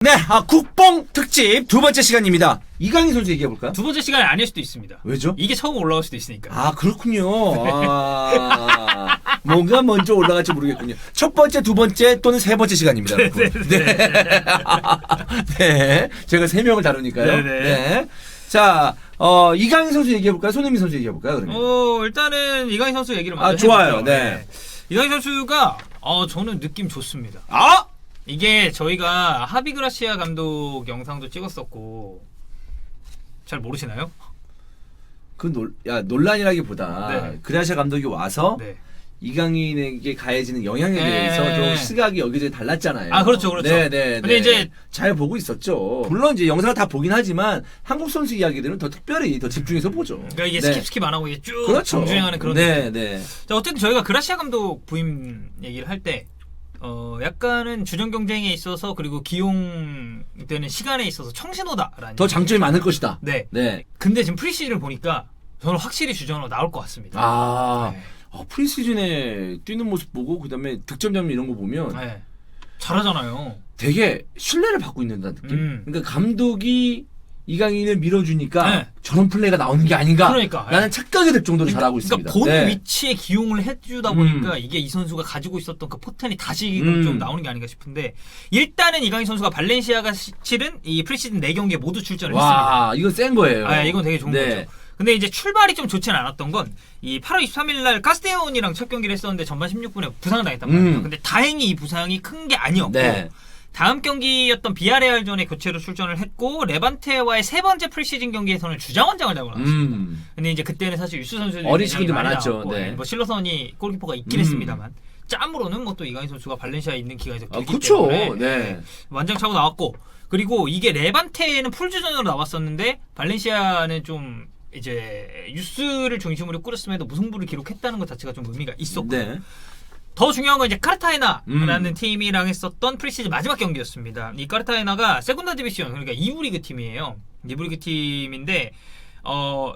네, 국뽕 특집 두 번째 시간입니다. 이강인 선수 얘기해 볼까요? 두 번째 시간이 아닐 수도 있습니다. 왜죠? 이게 처음 올라올 수도 있으니까. 아, 그렇군요. 뭔가 먼저 올라갈지 모르겠군요. 첫 번째, 두 번째 또는 세 번째 시간입니다. 여러분. 네. 네. 제가 세 명을 다루니까요. 네. 자, 이강인 선수 얘기해 볼까요? 손흥민 선수 얘기해 볼까요? 그러면. 일단은 이강인 선수 얘기를 먼저 좋아요. 해보죠. 네. 이강인 선수가 저는 느낌 좋습니다. 이게 저희가 하비그라시아 감독 영상도 찍었었고 잘 모르시나요? 논란이라기보다 네. 그라시아 감독이 와서 네. 이강인에게 가해지는 영향에 대해서 좀 시각이 여기저기 달랐잖아요. 그렇죠. 네. 근데 이제 잘 보고 있었죠. 물론 이제 영상을 다 보긴 하지만 한국 선수 이야기들은 더 특별히 더 집중해서 보죠. 그러니까 이게 스킵 안 하고 이게 쭉 그렇죠. 정주행하는 그런. 네. 자, 어쨌든 저희가 그라시아 감독 부임 얘기를 할 때 약간은 주전 경쟁에 있어서 그리고 기용되는 시간에 있어서 청신호다라는 더 장점이 많을 것이다. 네. 네. 근데 지금 프리시즌을 보니까 저는 확실히 주전으로 나올 것 같습니다. 네. 프리시즌에 뛰는 모습 보고 그다음에 득점 장면 이런 거 보면 네. 잘하잖아요. 되게 신뢰를 받고 있는다는 느낌. 그러니까 감독이 이강인을 밀어주니까 저런 플레이가 나오는 게 아닌가. 나는 착각이 될 정도로 잘하고 있습니다. 그러니까 본 위치에 기용을 해주다 보니까 이게 이 선수가 가지고 있었던 그 포텐이 다시 좀 나오는 게 아닌가 싶은데 일단은 이강인 선수가 발렌시아가 치른 이 프리시즌 4경기에 모두 출전을 했습니다. 이건 센 거예요. 이건 되게 좋은 거죠. 근데 이제 출발이 좀 좋지는 않았던 건 이 8월 23일 날 카스테온이랑 첫 경기를 했었는데 전반 16분에 부상을 당했단 말이에요. 근데 다행히 이 부상이 큰 게 아니었고 다음 경기였던 비아레알전에 교체로 출전을 했고 레반테와의 세 번째 프리시즌 경기에서는 주장원장을 달고 나왔습니다. 근데 이제 그때는 사실 유스 선수들이 어린 친구들 많았죠. 뭐 실로선이 골키퍼가 있긴 했습니다만 짬으로는 뭐 또 이강인 선수가 발렌시아에 있는 기간이 더 길기 그쵸. 때문에 완장 차고 나왔고 그리고 이게 레반테는 풀주전으로 나왔었는데 발렌시아는 좀 이제 유스를 중심으로 꾸렸음에도 무승부를 기록했다는 것 자체가 좀 의미가 있었고 더 중요한 건 이제 카르타헤나라는 팀이랑 했었던 프리시즌 마지막 경기였습니다. 이 카르타헤나가 세군다 디비시온 그러니까 2부 리그 팀이에요. 2부 리그 팀인데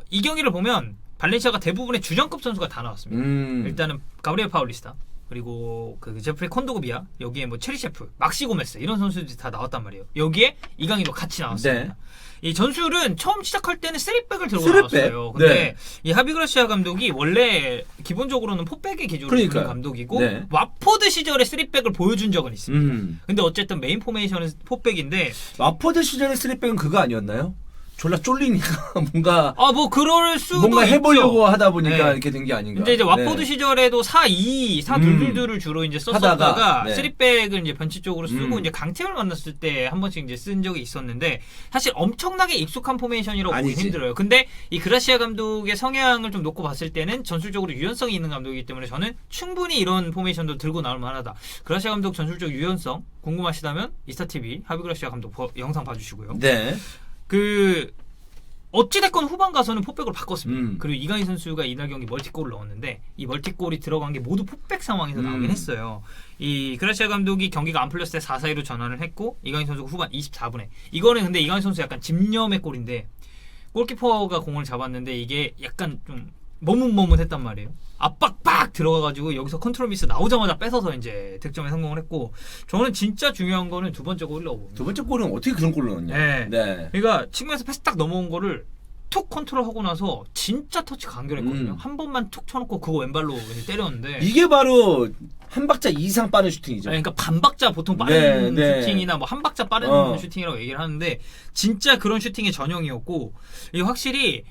이 경기를 보면 발렌시아가 대부분의 주전급 선수가 다 나왔습니다. 일단은 가브리엘 파울리스타 그리고 그 제프리 콘도그비아 여기에 뭐 체리셰프 막시 고메스 이런 선수들이 다 나왔단 말이에요. 여기에 이강인도 같이 나왔습니다. 이 전술은 처음 시작할 때는 3백을 들고 나왔어요. 근데 이 하비그라시아 감독이 원래 기본적으로는 포백의 기조를 두는 감독이고 와포드 시절에 3백을 보여준 적은 있습니다. 근데 어쨌든 메인 포메이션은 포백인데 와포드 시절의 3백은 그거 아니었나요? 졸라 쫄리니까 뭔가 뭐 그럴 수도 뭔가 해보려고 있죠. 하다 보니까 이렇게 된 게 아닌가. 근데 이제 와포드 시절에도 4-2-4-2-2를 주로 이제 썼었다가 3백을 이제 변치 쪽으로 쓰고 이제 강팀을 만났을 때 한 번씩 이제 쓴 적이 있었는데 사실 엄청나게 익숙한 포메이션이라고 보기 힘들어요. 근데 이 그라시아 감독의 성향을 좀 놓고 봤을 때는 전술적으로 유연성이 있는 감독이기 때문에 저는 충분히 이런 포메이션도 들고 나올 만하다. 그라시아 감독 전술적 유연성 궁금하시다면 이스타TV 하비그라시아 감독 영상 봐주시고요. 어찌됐건 후반 가서는 포백으로 바꿨습니다. 그리고 이강인 선수가 이날 경기 멀티골을 넣었는데 이 멀티골이 들어간 게 모두 포백 상황에서 나오긴 했어요. 이 그라시아 감독이 경기가 안 풀렸을 때 4-4-2로 전환을 했고 이강인 선수가 후반 24분에 이거는 근데 이강인 선수 약간 집념의 골인데 골키퍼가 공을 잡았는데 이게 약간 좀 머뭇머뭇했단 말이에요. 압박 빡 들어가가지고 여기서 컨트롤 미스 나오자마자 뺏어서 이제 득점에 성공을 했고 저는 진짜 중요한 거는 두 번째 골이라고 봅니다. 두 번째 골은 어떻게 그런 골을 넣었냐? 그러니까 측면에서 패스 딱 넘어온 거를 툭 컨트롤하고 나서 진짜 터치 간결했거든요. 한 번만 툭 쳐놓고 그거 왼발로 때렸는데 이게 바로 한 박자 이상 빠른 슈팅이죠. 그러니까 반 박자 보통 빠른 슈팅이나 뭐 한 박자 빠른 슈팅이라고 얘기를 하는데 진짜 그런 슈팅의 전형이었고 이게 확실히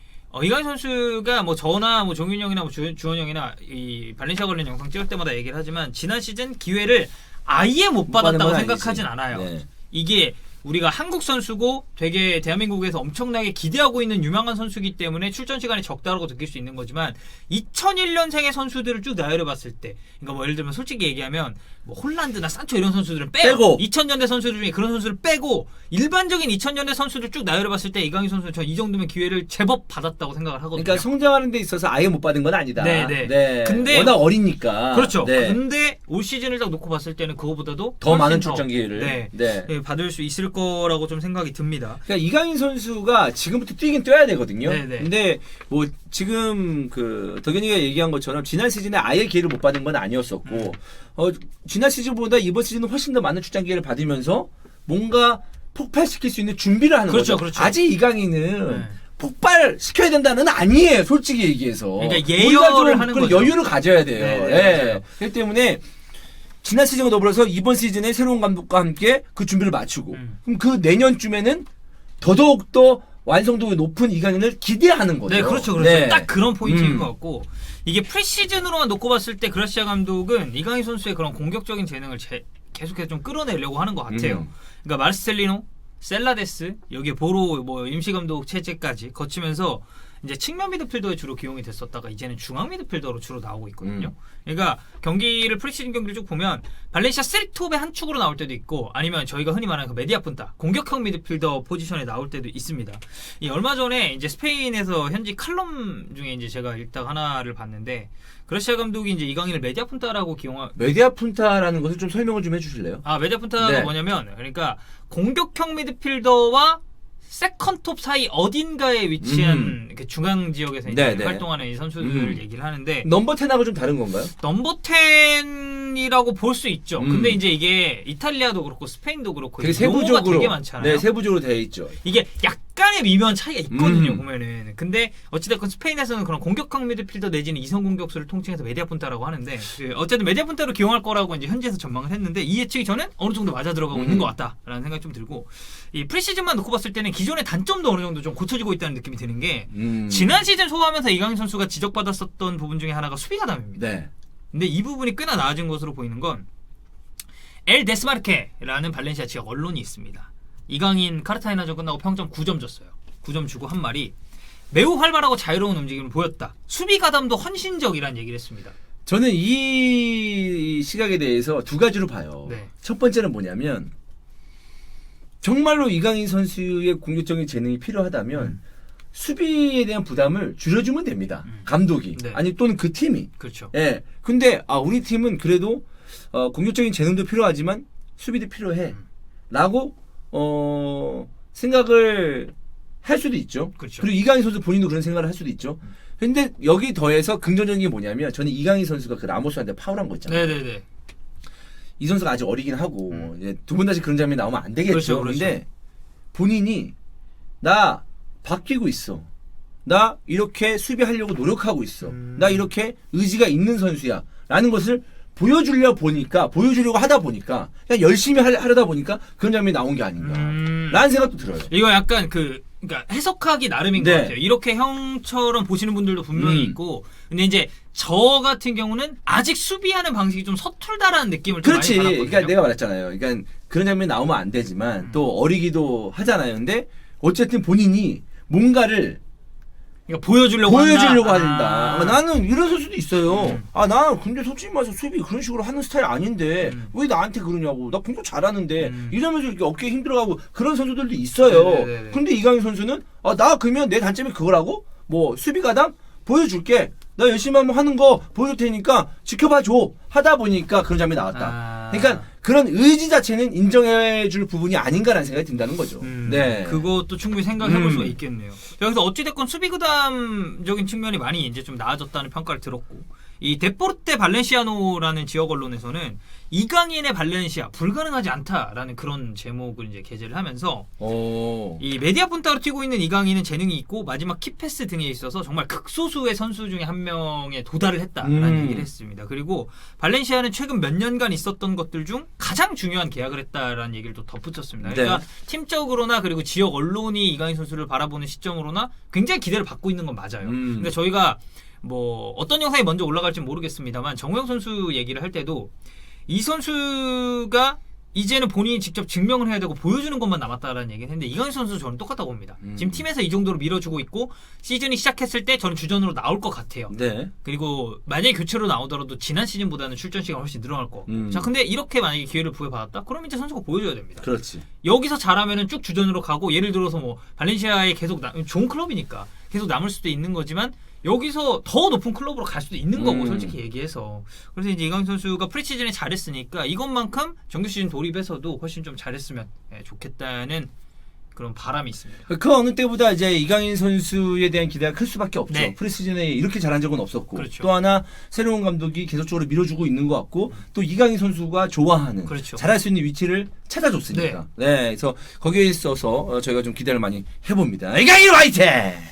이강인 선수가 뭐 저나 뭐 종윤 형이나 뭐 주원 형이나 이 발렌시아 관련 영상 찍을 때마다 얘기를 하지만 지난 시즌 기회를 아예 못 받았다고 생각하진 않아요. 이게 우리가 한국 선수고 되게 대한민국에서 엄청나게 기대하고 있는 유명한 선수이기 때문에 출전 시간이 적다라고 느낄 수 있는 거지만 2001년생의 선수들을 쭉 나열해 봤을 때 그러니까 뭐 예를 들면 솔직히 얘기하면 뭐 홀란드나 산초 이런 선수들은 빼고 2000년대 선수들 중에 그런 선수를 빼고 일반적인 2000년대 선수들 쭉 나열해 봤을 때 이강인 선수는 저 이 정도면 기회를 제법 받았다고 생각을 하거든요. 그러니까 성장하는 데 있어서 아예 못 받은 건 아니다. 근데 워낙 어리니까. 그렇죠. 근데 올 시즌을 딱 놓고 봤을 때는 그거보다도 더 많은 출전 기회를 받을 수 있을 거라고 좀 생각이 듭니다. 그러니까 이강인 선수가 지금부터 뛰긴 뛰어야 되거든요. 근데 뭐 지금 그 덕현이가 얘기한 것처럼 지난 시즌에 아예 기회를 못 받은 건 아니었었고 지난 시즌보다 이번 시즌은 훨씬 더 많은 출전 기회를 받으면서 뭔가 폭발시킬 수 있는 준비를 하는 그렇죠, 거죠. 그렇죠. 아직 이강인은 폭발시켜야 된다는 아니에요. 솔직히 얘기해서. 그러니까 예열을 하는 거죠. 여유를 가져야 돼요. 네. 그렇기 때문에 지난 시즌과 더불어서 이번 시즌에 새로운 감독과 함께 그 준비를 마치고 그럼 그 내년쯤에는 더더욱더 완성도가 높은 이강인을 기대하는 거죠. 네, 그렇죠. 그렇죠. 딱 그런 포인트인 것 같고 이게 프리시즌으로만 놓고 봤을 때 그라시아 감독은 이강인 선수의 그런 공격적인 재능을 계속해서 좀 끌어내려고 하는 것 같아요. 그러니까 마르셀리노, 셀라데스, 여기에 보로 뭐 임시감독 체제까지 거치면서 이제 측면 미드필더에 주로 기용이 됐었다가 이제는 중앙 미드필더로 주로 나오고 있거든요. 그러니까 경기를 프리시즌 경기를 쭉 보면 발렌시아 쓰리톱의 한 축으로 나올 때도 있고 아니면 저희가 흔히 말하는 그 메디아 푼타 공격형 미드필더 포지션에 나올 때도 있습니다. 얼마 전에 이제 스페인에서 현지 칼럼 중에 이제 제가 읽다가 하나를 봤는데 그라시아 감독이 이제 이강인을 메디아 푼타라고 메디아 푼타라는 것을 좀 설명을 좀 해주실래요? 메디아 푼타가 뭐냐면 그러니까 공격형 미드필더와 세컨톱 사이 어딘가에 위치한 그 중앙 지역에서 이제 활동하는 이 선수들을 얘기를 하는데 넘버 10하고 좀 다른 건가요? 넘버 10이라고 볼 수 있죠. 근데 이제 이게 이탈리아도 그렇고 스페인도 그렇고 되게 세부적으로 되게 많잖아요. 네, 세부적으로 되어 있죠. 이게 약간의 미묘한 차이가 있거든요. 보면은. 근데 어찌됐건 스페인에서는 그런 공격형 미드필더 내지는 이성 공격수를 통칭해서 메디아 푼타라고 하는데 어쨌든 메디아 푼타로 기용할 거라고 이제 현지에서 전망을 했는데 이 예측이 저는 어느 정도 맞아 들어가고 있는 것 같다라는 생각이 좀 들고 이 프리시즌만 놓고 봤을 때는 기존의 단점도 어느 정도 좀 고쳐지고 있다는 느낌이 드는 게 지난 시즌 소화하면서 이강인 선수가 지적받았었던 부분 중에 하나가 수비 가담입니다. 네. 근데 이 부분이 꽤나 나아진 것으로 보이는 건 엘 데스마르케라는 발렌시아 지역 언론이 있습니다. 이강인 카르타헤나전 끝나고 평점 9점 줬어요. 9점 주고 한 말이 매우 활발하고 자유로운 움직임을 보였다. 수비 가담도 헌신적이라는 얘기를 했습니다. 저는 이 시각에 대해서 두 가지로 봐요. 첫 번째는 뭐냐면 정말로 이강인 선수의 공격적인 재능이 필요하다면 수비에 대한 부담을 줄여주면 됩니다. 감독이 아니 또는 그 팀이. 그렇죠. 예. 근데 우리 팀은 그래도 공격적인 재능도 필요하지만 수비도 필요해. 라고 생각을 할 수도 있죠. 그렇죠. 그리고 이강인 선수 본인도 그런 생각을 할 수도 있죠. 근데 여기 더해서 긍정적인 게 뭐냐면 저는 이강인 선수가 그 라모스한테 파울한 거 있잖아요. 네네네. 이 선수가 아직 어리긴 하고 이제 두 번 다시 그런 장면이 나오면 안 되겠죠. 그렇죠. 근데 본인이 나 바뀌고 있어. 나 이렇게 수비하려고 노력하고 있어. 나 이렇게 의지가 있는 선수야. 라는 것을 보여주려고 하다 보니까 그냥 열심히 하려다 보니까 그런 장면이 나온 게 아닌가. 라는 생각도 들어요. 이거 약간 그러니까 해석하기 나름인 것 같아요. 이렇게 형처럼 보시는 분들도 분명히 있고, 근데 이제 저 같은 경우는 아직 수비하는 방식이 좀 서툴다라는 느낌을 좀 많이 받았거든요. 그러니까 내가 말했잖아요. 그러니까 그런 장면이 나오면 안 되지만 또 어리기도 하잖아요. 근데 어쨌든 본인이 뭔가를 그러니까 보여주려고 한다. 나는 이런 선수도 있어요. 나 근데 솔직히 말해서 수비 그런 식으로 하는 스타일 아닌데 왜 나한테 그러냐고. 나 공격 잘하는데 이러면서 이렇게 어깨에 힘들어가고 그런 선수들도 있어요. 근데 이강인 선수는 나 그러면 내 단점이 그거라고? 뭐 수비 가담 보여줄게. 나 열심히 한번 하는 거 보여줄 테니까 지켜봐줘. 하다 보니까 그런 장면이 나왔다. 그러니까 그런 의지 자체는 인정해줄 부분이 아닌가라는 생각이 든다는 거죠. 네. 그것도 충분히 생각해볼 수가 있겠네요. 그래서 어찌됐건 수비그담적인 측면이 많이 이제 좀 나아졌다는 평가를 들었고, 이 데포르테 발렌시아노라는 지역 언론에서는 이강인의 발렌시아 불가능하지 않다라는 그런 제목을 이제 게재를 하면서 이 메디아 푼타로 튀고 있는 이강인은 재능이 있고 마지막 키패스 등에 있어서 정말 극소수의 선수 중에 한 명에 도달을 했다라는 얘기를 했습니다. 그리고 발렌시아는 최근 몇 년간 있었던 것들 중 가장 중요한 계약을 했다라는 얘기를 또 덧붙였습니다. 그러니까 팀적으로나 그리고 지역 언론이 이강인 선수를 바라보는 시점으로나 굉장히 기대를 받고 있는 건 맞아요. 근데 저희가 뭐 어떤 영상이 먼저 올라갈지 모르겠습니다만 정우영 선수 얘기를 할 때도 이 선수가 이제는 본인이 직접 증명을 해야 되고 보여주는 것만 남았다라는 얘기를 했는데 이강인 선수 저는 똑같다고 봅니다. 지금 팀에서 이 정도로 밀어주고 있고 시즌이 시작했을 때 저는 주전으로 나올 것 같아요. 그리고 만약에 교체로 나오더라도 지난 시즌보다는 출전 시간이 훨씬 늘어날 거. 자, 근데 이렇게 만약에 기회를 부여받았다? 그럼 이제 선수가 보여줘야 됩니다. 그렇지. 여기서 잘하면은 쭉 주전으로 가고 예를 들어서 뭐 발렌시아에 계속 좋은 클럽이니까 계속 남을 수도 있는 거지만 여기서 더 높은 클럽으로 갈 수도 있는 거고 솔직히 얘기해서. 그래서 이제 이강인 선수가 프리시즌에 잘했으니까 이것만큼 정규 시즌 돌입해서도 훨씬 좀 잘했으면 좋겠다는 그런 바람이 있습니다. 그 어느 때보다 이제 이강인 선수에 대한 기대가 클 수밖에 없죠. 네. 프리시즌에 이렇게 잘한 적은 없었고 그렇죠. 또 하나 새로운 감독이 계속적으로 밀어주고 있는 것 같고 또 이강인 선수가 좋아하는 그렇죠. 잘할 수 있는 위치를 찾아줬으니까. 네, 그래서 거기에 있어서 저희가 좀 기대를 많이 해봅니다. 이강인 화이팅!